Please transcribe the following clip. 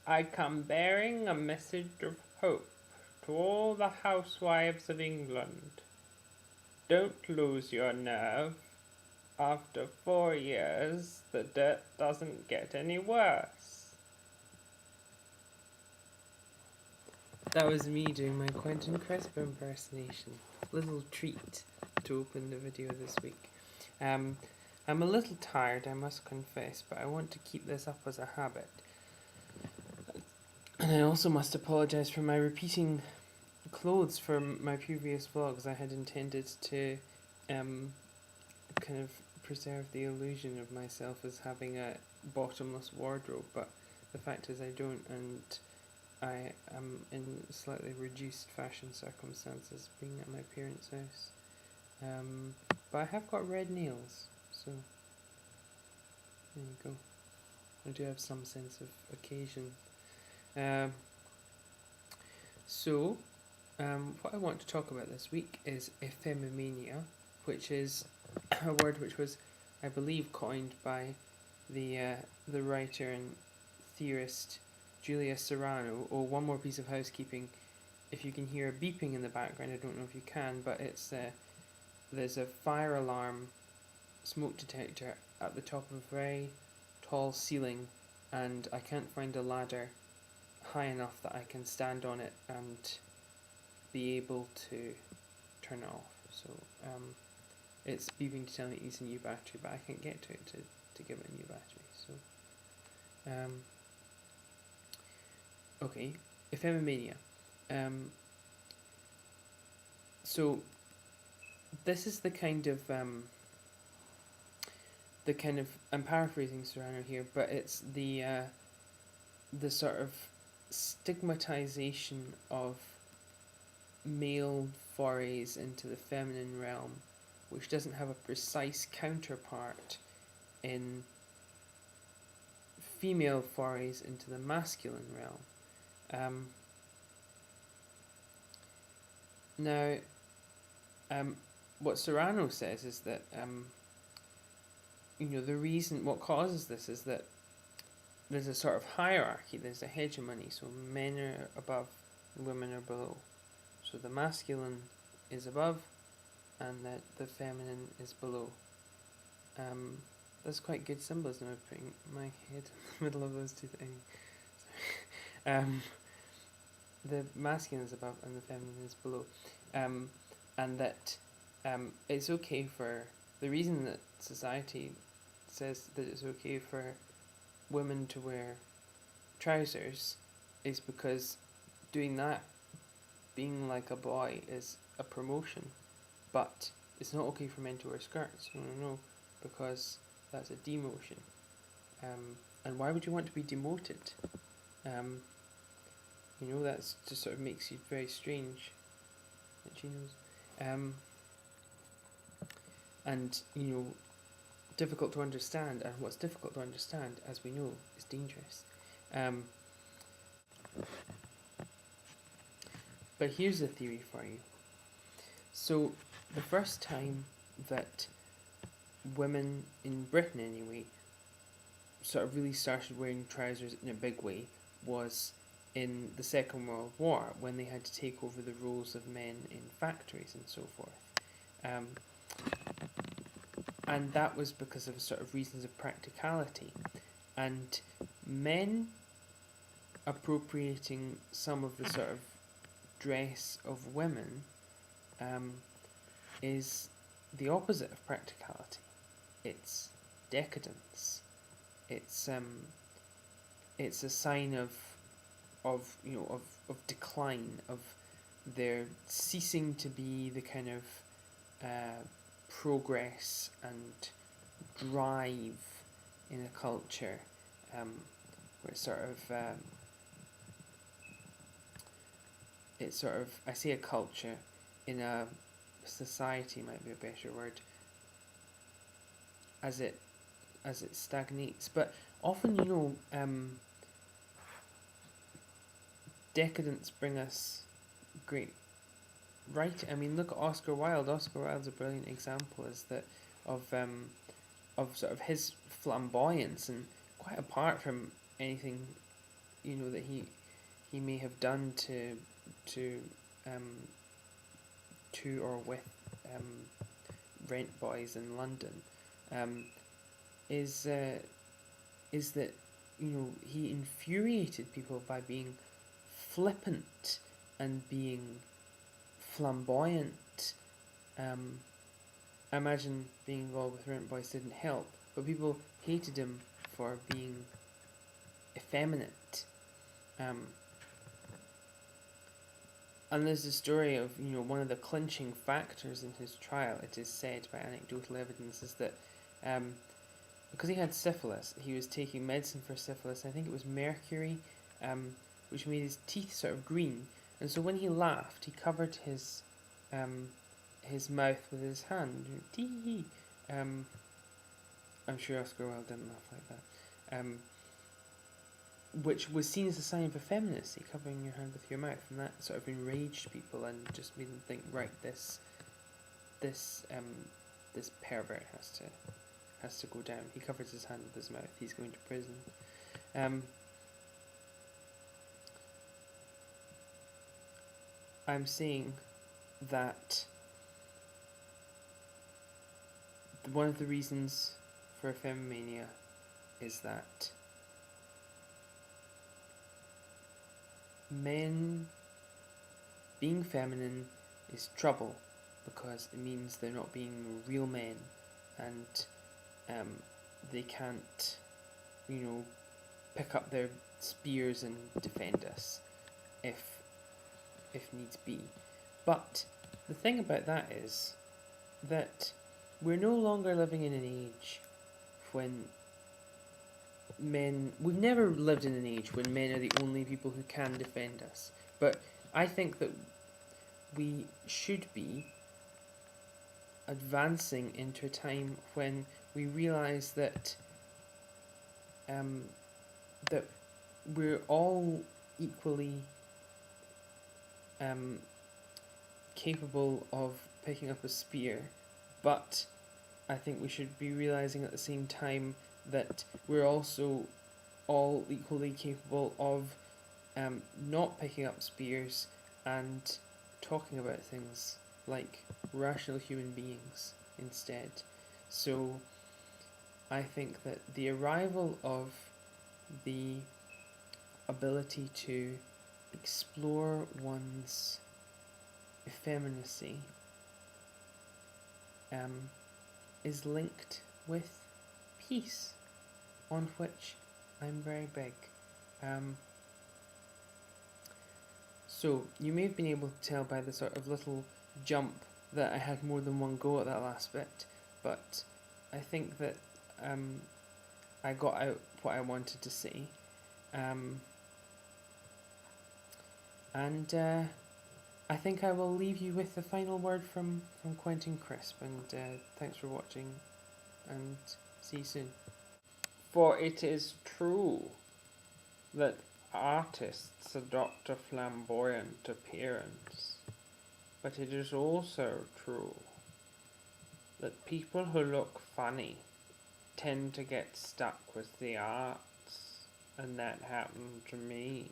I come bearing a message of hope to all the housewives of England. Don't lose your nerve. After 4 years, the dirt doesn't get any worse. That was me doing my Quentin Crisp impersonation. Little treat to open the video this week. I'm a little tired, I must confess, but I want to keep this up as a habit. And I also must apologise for my repeating clothes from my previous vlogs. I had intended to kind of preserve the illusion of myself as having a bottomless wardrobe, but the fact is I don't, and I am in slightly reduced fashion circumstances being at my parents' house. But I have got red nails, so there you go. I do have some sense of occasion. What I want to talk about this week is Effemimania, which is a word which was, I believe, coined by the writer and theorist Julia Serrano. Oh, one more piece of housekeeping. If you can hear a beeping in the background, I don't know if you can, but it's there's a fire alarm smoke detector at the top of a very tall ceiling, and I can't find a ladder high enough that I can stand on it and be able to turn it off. So it's beeping to tell me it needs a new battery, but I can't get to it to give it a new battery. So okay, Effemimania. So this is the kind of I'm paraphrasing Serrano here, but it's the sort of stigmatization of male forays into the feminine realm, which doesn't have a precise counterpart in female forays into the masculine realm. What Serrano says is that the reason, what causes this is that there's a sort of hierarchy, there's a hegemony, so men are above and women are below. So the masculine is above and the feminine is below. That's quite good symbolism of putting my head in the middle of those two things. The masculine is above and the feminine is below. And that it's okay for, the reason that society says that it's okay for women to wear trousers is because doing that, being like a boy, is a promotion, but it's not okay for men to wear skirts. No, because that's a demotion. And why would you want to be demoted? That's just sort of makes you very strange. And difficult to understand, and what's difficult to understand, as we know, is dangerous. But here's a theory for you. So the first time that women, in Britain anyway, sort of really started wearing trousers in a big way was in the Second World War, when they had to take over the roles of men in factories and so forth. And that was because of sort of reasons of practicality. And men appropriating some of the sort of dress of women is the opposite of practicality. It's decadence. It's a sign of decline, of their ceasing to be the kind of progress and drive in a culture where I say a culture, in a society might be a better word, as it stagnates. But often, decadence bring us great writing. I mean, look at Oscar Wilde. Oscar Wilde's a brilliant example, of sort of his flamboyance, and quite apart from anything that he may have done to um, to or with rent boys in London, um, is is that he infuriated people by being flippant and being flamboyant. I imagine being involved with rent boys didn't help, but people hated him for being effeminate. And there's the story of, one of the clinching factors in his trial, it is said by anecdotal evidence, is that because he had syphilis, he was taking medicine for syphilis. I think it was mercury, which made his teeth sort of green. And so when he laughed, he covered his mouth with his hand. Tee. I'm sure Oscar Wilde didn't laugh like that. Which was seen as a sign of effeminacy, covering your hand with your mouth, and that sort of enraged people and just made them think, right, this pervert has to go down. He covers his hand with his mouth. He's going to prison. I'm saying that one of the reasons for Effemimania is that men being feminine is trouble, because it means they're not being real men, and they can't, pick up their spears and defend us if needs be. But the thing about that is that we're no longer living in an age when we've never lived in an age when men are the only people who can defend us. But I think that we should be advancing into a time when we realise that that we're all equally capable of picking up a spear, but I think we should be realising at the same time that we're also all equally capable of not picking up spears and talking about things like rational human beings instead. So I think that the arrival of the ability to explore one's effeminacy is linked with peace, on which I'm very big. So you may have been able to tell by the sort of little jump that I had more than one go at that last bit, but I think that I got out what I wanted to say. And I think I will leave you with the final word from Quentin Crisp, and thanks for watching, and see you soon. For it is true that artists adopt a flamboyant appearance, but it is also true that people who look funny tend to get stuck with the arts, and that happened to me.